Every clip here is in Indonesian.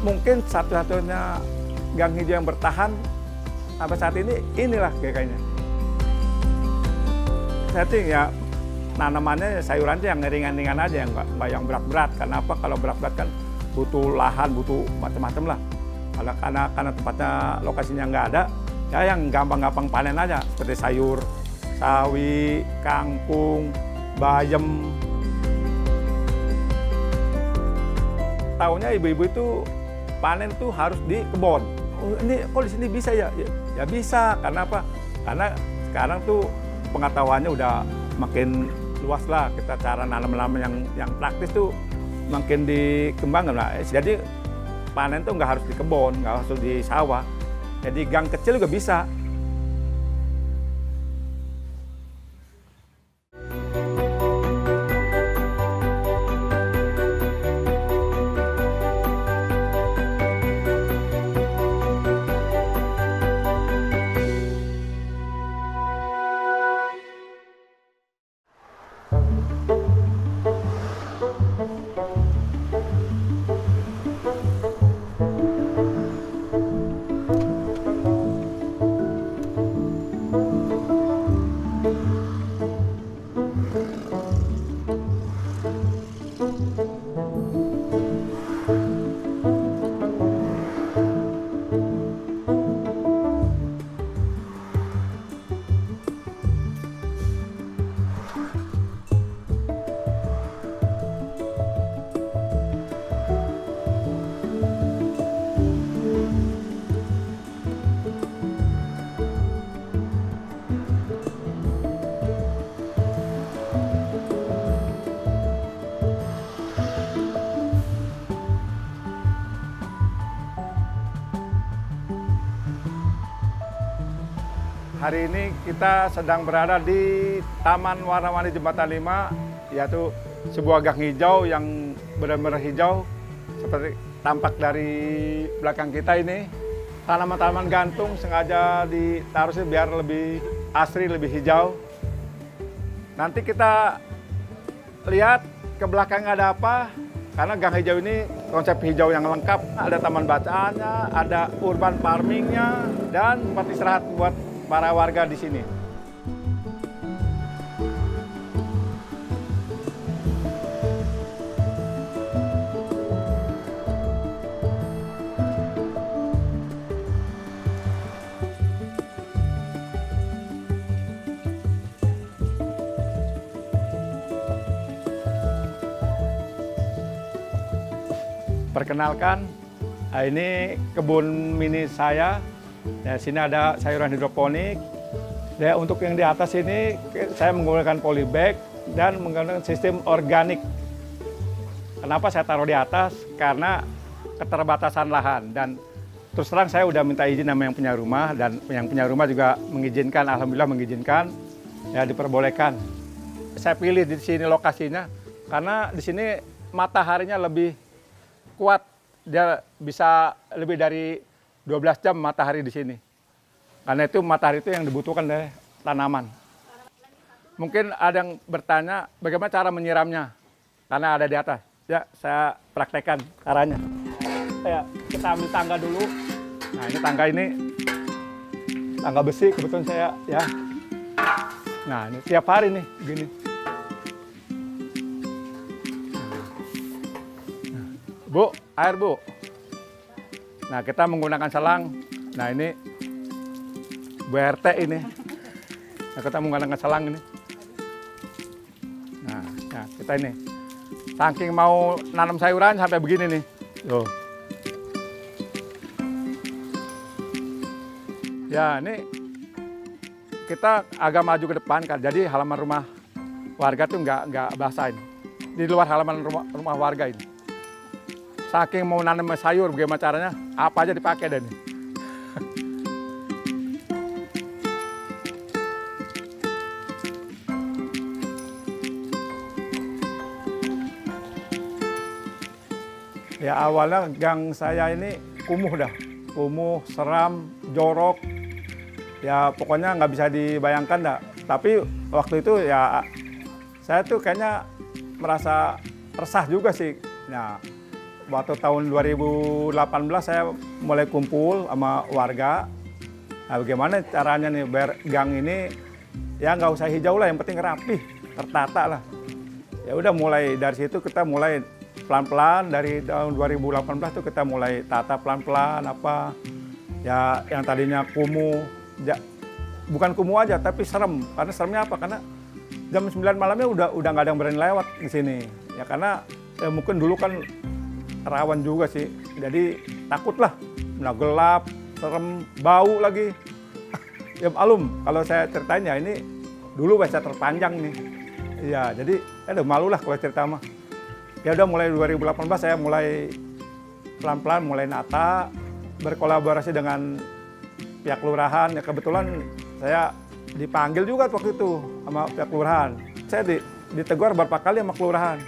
mungkin satu-satunya gang hijau yang bertahan sampai saat ini, inilah kayaknya. Saya tuh ya tanamannya sayuran yang ringan-ringan aja, yang nggak yang berat-berat. Kenapa? Kalau berat-berat kan butuh lahan, butuh macam-macam lah. Karena tempatnya lokasinya nggak ada, ya yang gampang-gampang panen aja, seperti sayur, sawi, kangkung, bayam. Tahunya ibu-ibu itu panen tuh harus di kebun. Oh, ini kok di sini bisa ya? Ya bisa, karena apa? Karena sekarang tuh pengetahuannya udah makin luas lah. Kita cara nanam-nanam yang praktis tuh makin dikembangkan lah. Jadi panen tuh nggak harus di kebun, nggak harus di sawah. Jadi gang kecil juga bisa. Hari ini kita sedang berada di Taman Warna-Warni Jembatan 5, yaitu sebuah gang hijau yang benar-benar hijau. Seperti tampak dari belakang kita ini, tanaman-tanaman gantung sengaja ditaruh biar lebih asri, lebih hijau. Nanti kita lihat ke belakang ada apa, karena gang hijau ini konsep hijau yang lengkap. Ada taman bacaannya, ada urban farmingnya, dan tempat istirahat buat para warga di sini. Perkenalkan, ini kebun mini saya. Di sini ada sayuran hidroponik. Ya, untuk yang di atas ini saya menggunakan polybag dan menggunakan sistem organik. Kenapa saya taruh di atas? Karena keterbatasan lahan, dan terus terang saya udah minta izin sama yang punya rumah, dan yang punya rumah juga mengizinkan, alhamdulillah mengizinkan, ya diperbolehkan. Saya pilih di sini lokasinya karena di sini mataharinya lebih kuat, dia bisa lebih dari 12 jam matahari di sini. Karena itu matahari itu yang dibutuhkan dari tanaman. Mungkin ada yang bertanya bagaimana cara menyiramnya, karena ada di atas. Ya, saya praktekkan caranya. Kita ambil tangga dulu. Nah, ini tangga besi kebetulan saya ya. Nah, ini tiap hari nih begini. Bu, air Bu. Nah, kita menggunakan selang. Nah, ini Bu RT ini. Nah, kita menggunakan selang ini. Nah, kita ini. Saking mau nanam sayuran sampai begini nih. Tuh. Ya, ini kita agak maju ke depan kan. Jadi halaman rumah warga tuh nggak basah ini. Di luar halaman rumah warga ini. Saking mau nanam sayur, bagaimana caranya? Apa aja dipakai dan ini. Ya awalnya gang saya ini kumuh dah, kumuh, seram, jorok. Ya pokoknya nggak bisa dibayangkan dah. Tapi waktu itu ya saya tuh kayaknya merasa resah juga sih. Nah, waktu tahun 2018 saya mulai kumpul sama warga. Nah, bagaimana caranya nih biar gang ini ya nggak usah hijau lah, yang penting rapih, tertata lah. Ya udah mulai dari situ kita mulai pelan-pelan dari tahun 2018 tuh kita mulai tata pelan-pelan apa ya yang tadinya kumuh, ya, bukan kumuh aja tapi serem. Karena seremnya apa? Karena jam 9 malamnya udah nggak ada yang berani lewat di sini. Ya karena ya mungkin dulu kan rawan juga sih. Jadi takut lah, nah gelap, serem, bau lagi. Ya malum kalau saya ceritain ya ini dulu wc terpanjang nih. Iya, jadi aduh malu lah kalau cerita mah. Ya udah mulai 2018 saya mulai pelan-pelan mulai nata, berkolaborasi dengan pihak kelurahan. Ya kebetulan saya dipanggil juga waktu itu sama pihak kelurahan. Saya ditegur beberapa kali sama kelurahan.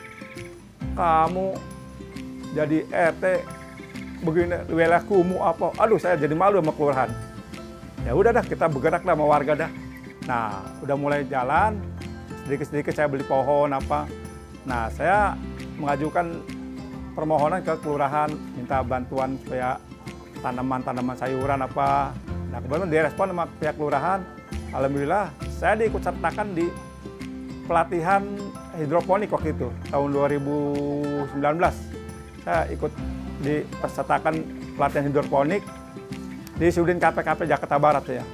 Kamu jadi RT begini wilayah kumuh apa? Aduh saya jadi malu sama kelurahan. Ya udah dah kita bergerak lah sama warga dah. Nah udah mulai jalan, sedikit-sedikit saya beli pohon apa. Nah saya mengajukan permohonan ke kelurahan minta bantuan supaya tanaman-tanaman sayuran apa. Nah kebetulan direspon sama pihak kelurahan. Alhamdulillah saya diikut sertakan di pelatihan hidroponik waktu itu tahun 2019. Saya ikut dipesertakan pelatihan hidroponik di Sudin KPKP Jakarta Barat ya.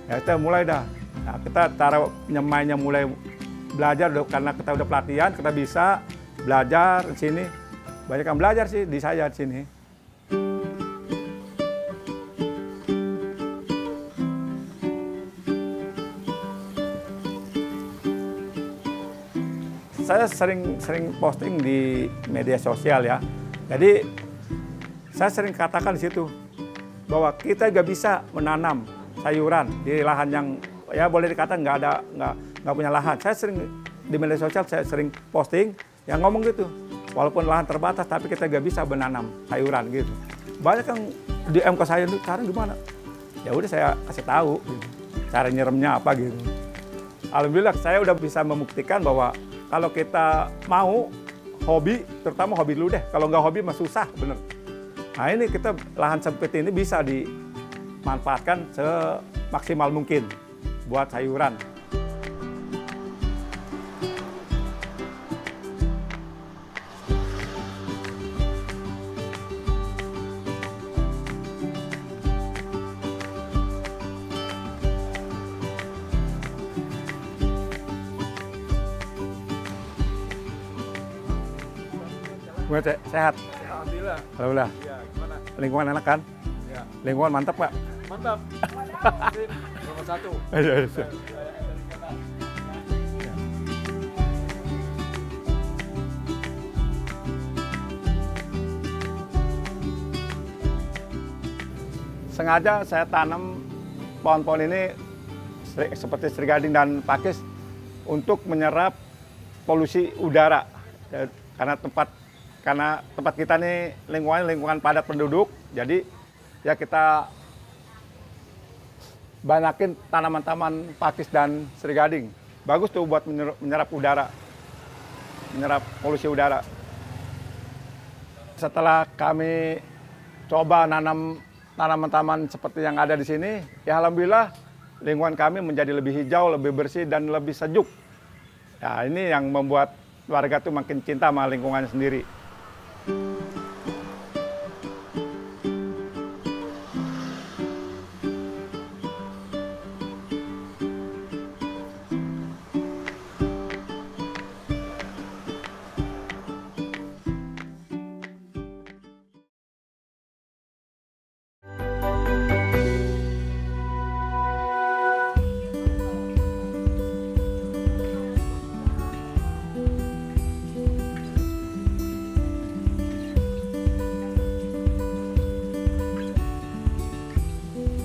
Ya kita mulai dah. Nah, kita cara nyemainya mulai belajar karena kita udah pelatihan, kita bisa belajar di sini. Banyak yang belajar sih di saya di sini. Saya sering posting di media sosial ya. Jadi saya sering katakan di situ bahwa kita juga bisa menanam sayuran di lahan yang ya boleh dikatakan nggak punya lahan. Saya sering di media sosial saya sering posting yang ngomong gitu. Walaupun lahan terbatas tapi kita juga bisa menanam sayuran gitu. Banyak yang DM ke saya itu cara gimana? Ya udah saya kasih tahu gitu. Cara nyiremnya apa gitu. Alhamdulillah saya udah bisa membuktikan bahwa kalau kita mau hobi, terutama hobi dulu deh. Kalau nggak hobi mah susah bener. Nah ini kita lahan sempit ini bisa dimanfaatkan semaksimal mungkin buat sayuran. Gimana Cek? Sehat? Alhamdulillah. Alhamdulillah. Ya, gimana? Lingkungan enak kan? Ya, Lingkungan mantap Pak? mantap. Sip, nomor 1. Ayo. Sengaja saya tanam pohon-pohon ini seperti serigading dan pakis untuk menyerap polusi udara. Ya, karena tempat kita nih lingkungan padat penduduk, jadi ya kita banyakin tanaman-tanaman pakis dan serigading. Bagus tuh buat menyerap udara, menyerap polusi udara. Setelah kami coba nanam tanaman-tanaman seperti yang ada di sini, ya alhamdulillah lingkungan kami menjadi lebih hijau, lebih bersih dan lebih sejuk. Ya ini yang membuat warga tuh makin cinta sama lingkungannya sendiri.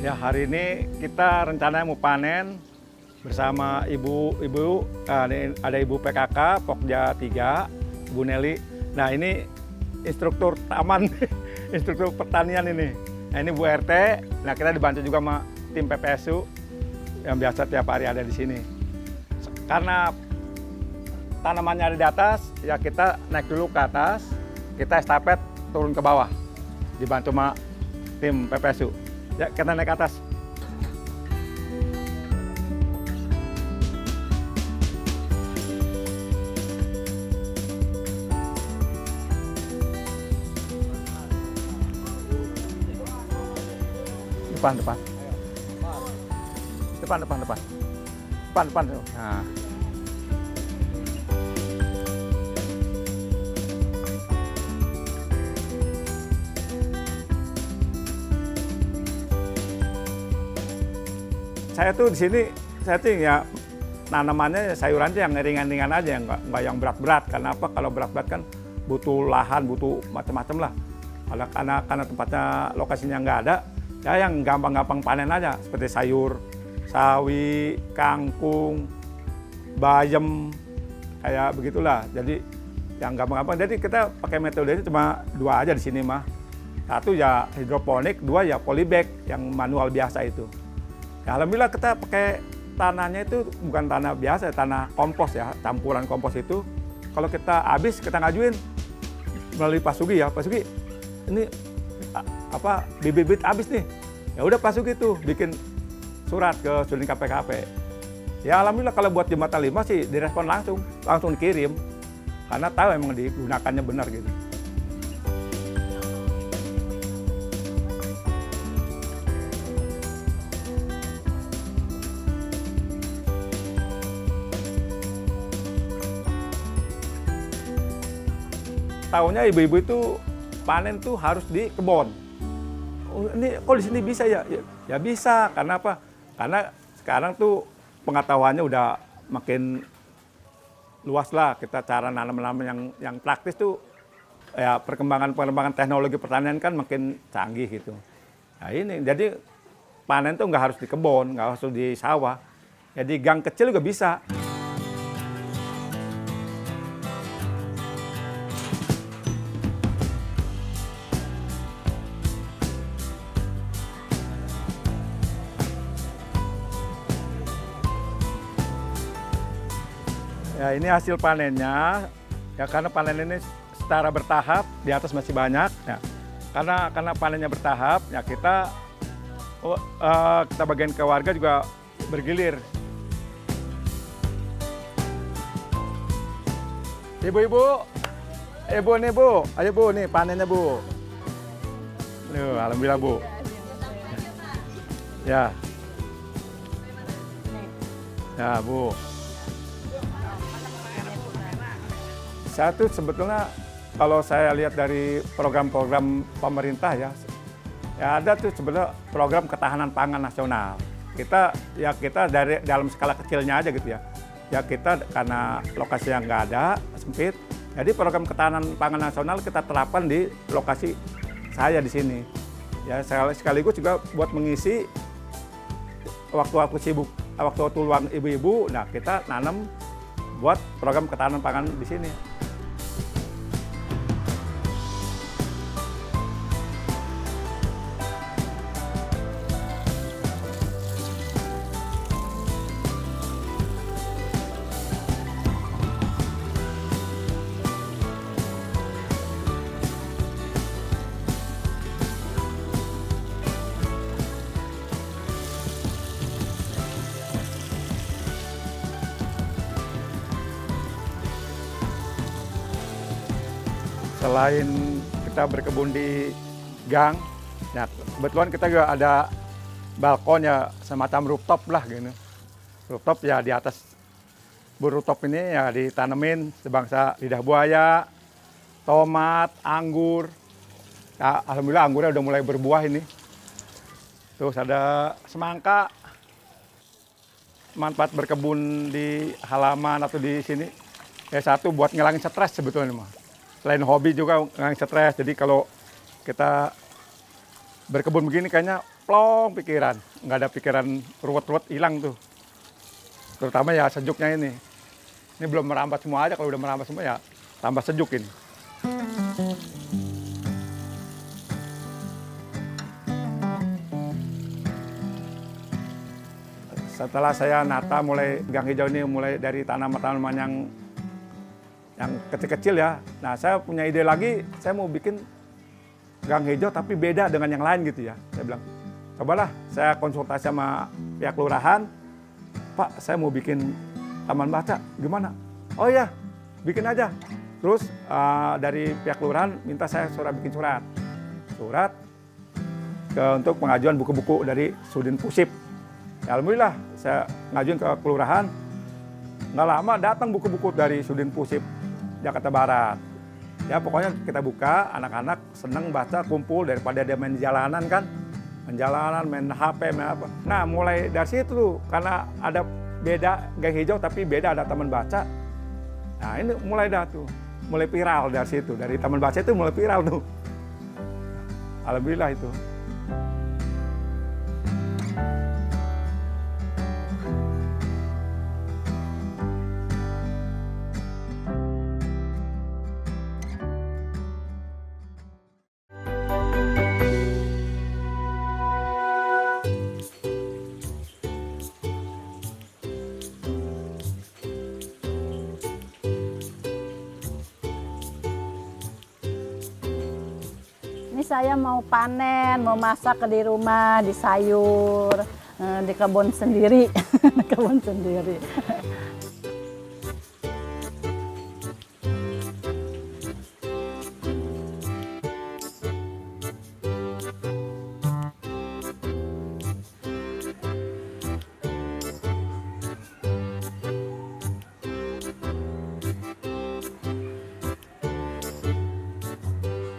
Ya hari ini kita rencananya mau panen bersama ibu-ibu, ada Ibu PKK, Pokja 3, Bu Nelly. Nah ini instruktur taman, instruktur pertanian ini. Nah ini Bu RT, nah kita dibantu juga sama tim PPSU yang biasa tiap hari ada di sini. Karena tanamannya ada di atas, ya kita naik dulu ke atas, kita estafet turun ke bawah, dibantu sama tim PPSU. Ya, kita naik ke atas. Depan. Depan. Nah. Saya tuh di sini, saya tuh ya tanamannya sayuran yang ringan-ringan aja, nggak yang berat-berat. Karena apa? Kalau berat-berat kan butuh lahan, butuh macam-macam lah. Karena tempatnya lokasinya nggak ada, ya yang gampang-gampang panen aja, seperti sayur, sawi, kangkung, bayam, kayak begitulah. Jadi yang gampang-gampang. Jadi kita pakai metodenya cuma 2 aja di sini mah. 1 ya hidroponik, 2 ya polybag yang manual biasa itu. Ya, alhamdulillah kita pakai tanahnya itu bukan tanah biasa, tanah kompos ya, campuran kompos itu. Kalau kita habis, kita ngajuin melalui Pak Sugi ya, Pak Sugi, ini bibit habis nih. Ya udah Pak Sugi tuh bikin surat ke Sudin KPKP. Ya alhamdulillah kalau buat Jembatan 5 sih direspon langsung dikirim. Karena tahu emang digunakannya benar gitu. Tahunya ibu-ibu itu panen tuh harus di kebun. Oh, ini kok di sini bisa ya? Ya bisa, karena apa? Karena sekarang tuh pengetahuannya udah makin luas lah. Kita cara nanam yang praktis tuh ya perkembangan teknologi pertanian kan makin canggih gitu. Nah ini jadi panen tuh nggak harus di kebun, nggak harus di sawah. Jadi gang kecil juga bisa. Ya ini hasil panennya, ya karena panen ini secara bertahap, di atas masih banyak. Ya. Karena panennya bertahap, ya kita bagian ke warga juga bergilir. Ibu-ibu, nih Bu, ayo Bu, nih panennya Bu. Alhamdulillah Bu. Ya, ya Bu. Saya tuh sebetulnya kalau saya lihat dari program-program pemerintah ya ada tuh sebenarnya program ketahanan pangan nasional. Kita dari dalam skala kecilnya aja gitu ya. Ya kita karena lokasi yang nggak ada, sempit. Jadi program ketahanan pangan nasional kita terapkan di lokasi saya di sini. Ya sekaligus juga buat mengisi waktu sibuk, waktu luang ibu-ibu. Nah kita nanam buat program ketahanan pangan di sini. Selain kita berkebun di gang, ya kebetulan kita juga ada balkon ya semacam rooftop lah gitu. Rooftop ya di atas rooftop ini ya ditanemin sebangsa lidah buaya, tomat, anggur. Ya, alhamdulillah anggurnya udah mulai berbuah ini. Terus ada semangka. Manfaat berkebun di halaman atau di sini ya satu buat ngilangin stres sebetulnya mah. Selain hobi juga ngilangin stres. Jadi kalau kita berkebun begini kayaknya plong pikiran, nggak ada pikiran ruwet-ruwet hilang tuh. Terutama ya sejuknya ini. Ini belum merambat semua aja, kalau udah merambat semua ya tambah sejuk ini. Setelah saya nata mulai gang hijau ini, mulai dari tanaman-tanaman yang kecil-kecil ya. Nah saya punya ide lagi, saya mau bikin gang hijau tapi beda dengan yang lain gitu ya. Saya bilang, cobalah saya konsultasi sama pihak kelurahan, Pak saya mau bikin taman baca, gimana? Oh iya, bikin aja. Terus dari pihak kelurahan minta saya bikin surat untuk pengajuan buku-buku dari Sudin Pusip. Ya, alhamdulillah saya ngajuin ke kelurahan, nggak lama datang buku-buku dari Sudin Pusip Jakarta Barat. Ya pokoknya kita buka, anak-anak seneng baca, kumpul daripada dia main di jalanan kan. Main jalanan, main HP, main apa. Nah mulai dari situ tuh, karena ada beda gang hijau tapi beda ada taman baca. Nah ini mulai dah tuh, mulai viral dari situ. Dari taman baca itu mulai viral tuh. Alhamdulillah itu. Ini saya mau panen, mau masak di rumah, di sayur, di kebun sendiri, kebun sendiri.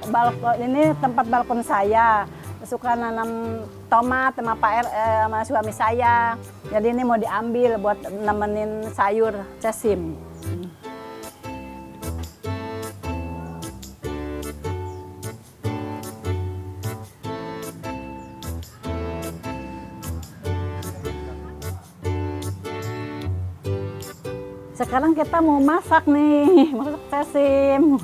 Balkon ini tempat balkon saya, suka nanam tomat sama sama suami saya. Jadi ini mau diambil buat nemenin sayur cesim. Sekarang kita mau masak nih, masak cesim.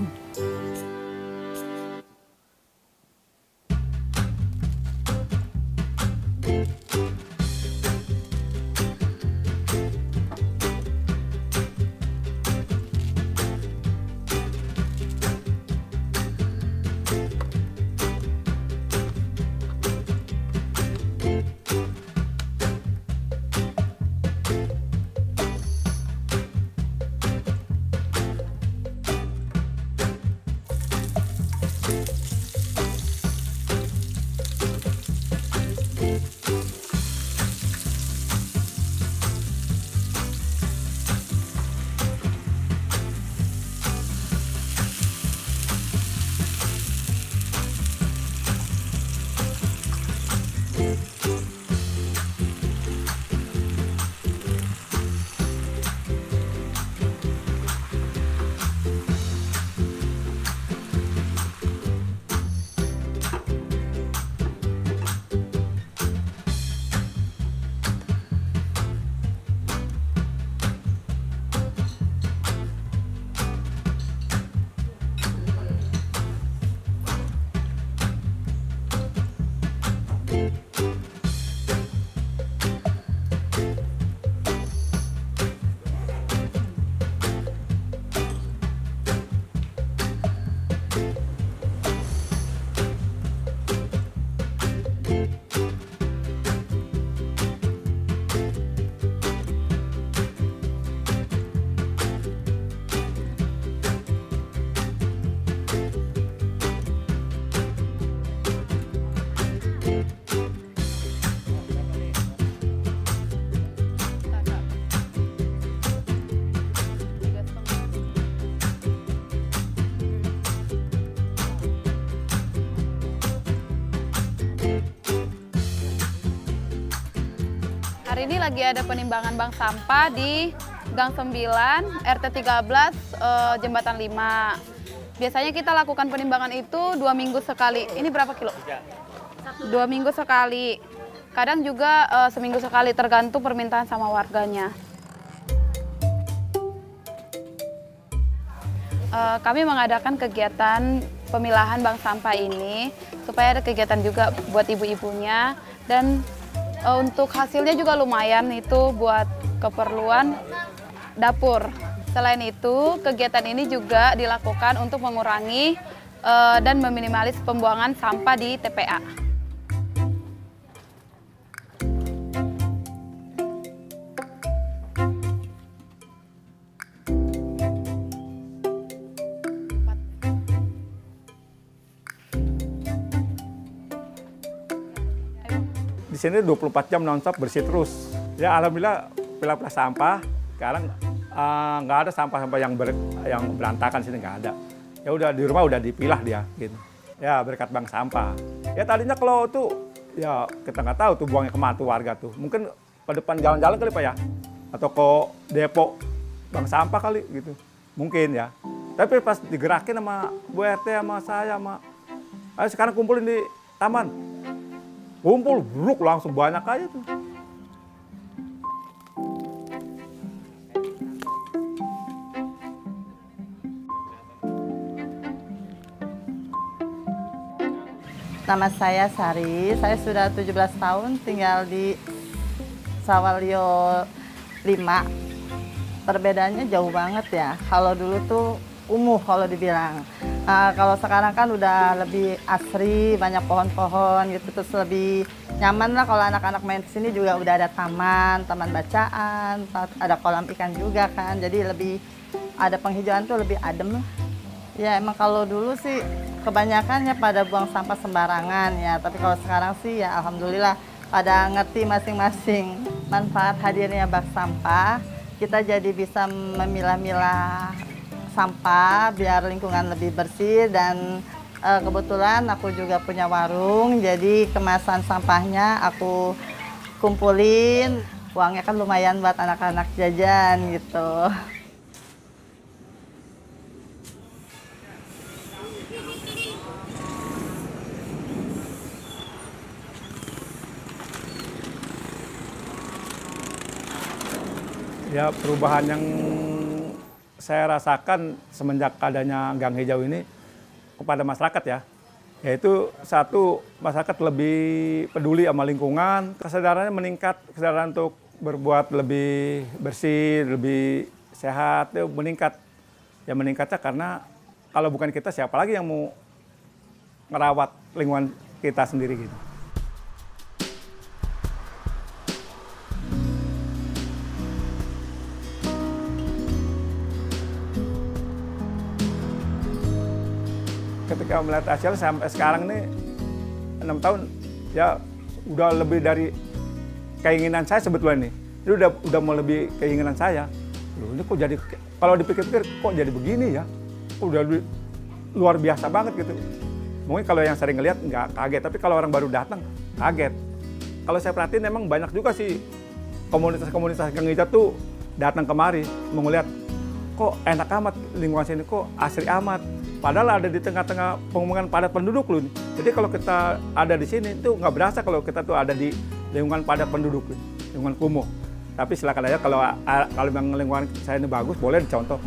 Hari ini lagi ada penimbangan bank sampah di Gang 9, RT 13, Jembatan 5. Biasanya kita lakukan penimbangan itu 2 minggu sekali. Ini berapa kilo? 2 minggu sekali. Kadang juga seminggu sekali, tergantung permintaan sama warganya. Kami mengadakan kegiatan pemilahan bank sampah ini supaya ada kegiatan juga buat ibu-ibunya, dan untuk hasilnya juga lumayan itu buat keperluan dapur. Selain itu, kegiatan ini juga dilakukan untuk mengurangi dan meminimalis pembuangan sampah di TPA. Di sini 24 jam nonstop bersih terus. Ya alhamdulillah pilah-pilah sampah sekarang nggak ada sampah-sampah yang berantakan sini, nggak ada. Ya udah di rumah udah dipilah dia gitu. Ya berkat bank sampah. Ya tadinya kalau tuh ya kita nggak tahu tuh buangnya kemana tuh warga tuh. Mungkin ke depan jalan-jalan kali Pak ya. Atau ke depo bank sampah kali gitu. Mungkin ya. Tapi pas digerakin sama Bu RT sama saya ayo sekarang kumpulin di taman. Kumpul, bruk langsung banyak aja tuh. Nama saya Sari, saya sudah 17 tahun tinggal di Sawalio 5. Perbedaannya jauh banget ya. Kalau dulu tuh kumuh kalau dibilang. Kalau sekarang kan udah lebih asri, banyak pohon-pohon gitu, terus lebih nyaman lah kalau anak-anak main di sini juga udah ada taman bacaan, ada kolam ikan juga kan, jadi lebih ada penghijauan tuh lebih adem lah. Ya emang kalau dulu sih kebanyakan ya pada buang sampah sembarangan ya, tapi kalau sekarang sih ya alhamdulillah pada ngerti masing-masing manfaat hadirnya bak sampah. Kita jadi bisa memilah-milah sampah biar lingkungan lebih bersih dan kebetulan aku juga punya warung, jadi kemasan sampahnya aku kumpulin, uangnya kan lumayan buat anak-anak jajan gitu. Ya perubahan yang saya rasakan semenjak adanya Gang Hijau ini kepada masyarakat ya, yaitu satu, masyarakat lebih peduli sama lingkungan, kesadarannya meningkat, kesadaran untuk berbuat lebih bersih, lebih sehat, itu meningkat. Ya meningkatnya karena kalau bukan kita siapa lagi yang mau merawat lingkungan kita sendiri gitu. Ketika melihat hasil sampai sekarang nih 6 tahun ya udah lebih dari keinginan saya sebetulnya nih. Ini udah mau lebih keinginan saya. Loh, ini kok jadi, kalau dipikir-pikir kok jadi begini ya? Udah luar biasa banget gitu. Mungkin kalau yang sering ngeliat nggak kaget, tapi kalau orang baru datang kaget. Kalau saya perhatiin memang banyak juga sih komunitas-komunitas Gang Hijau tuh datang kemari mau ngeliat kok enak amat lingkungan sini, kok asri amat. Padahal ada di tengah-tengah pemukiman padat penduduk loh. Jadi kalau kita ada di sini itu nggak berasa kalau kita tuh ada di lingkungan padat penduduk, lingkungan kumuh. Tapi silakan aja kalau memang lingkungan saya ini bagus, boleh dicontoh.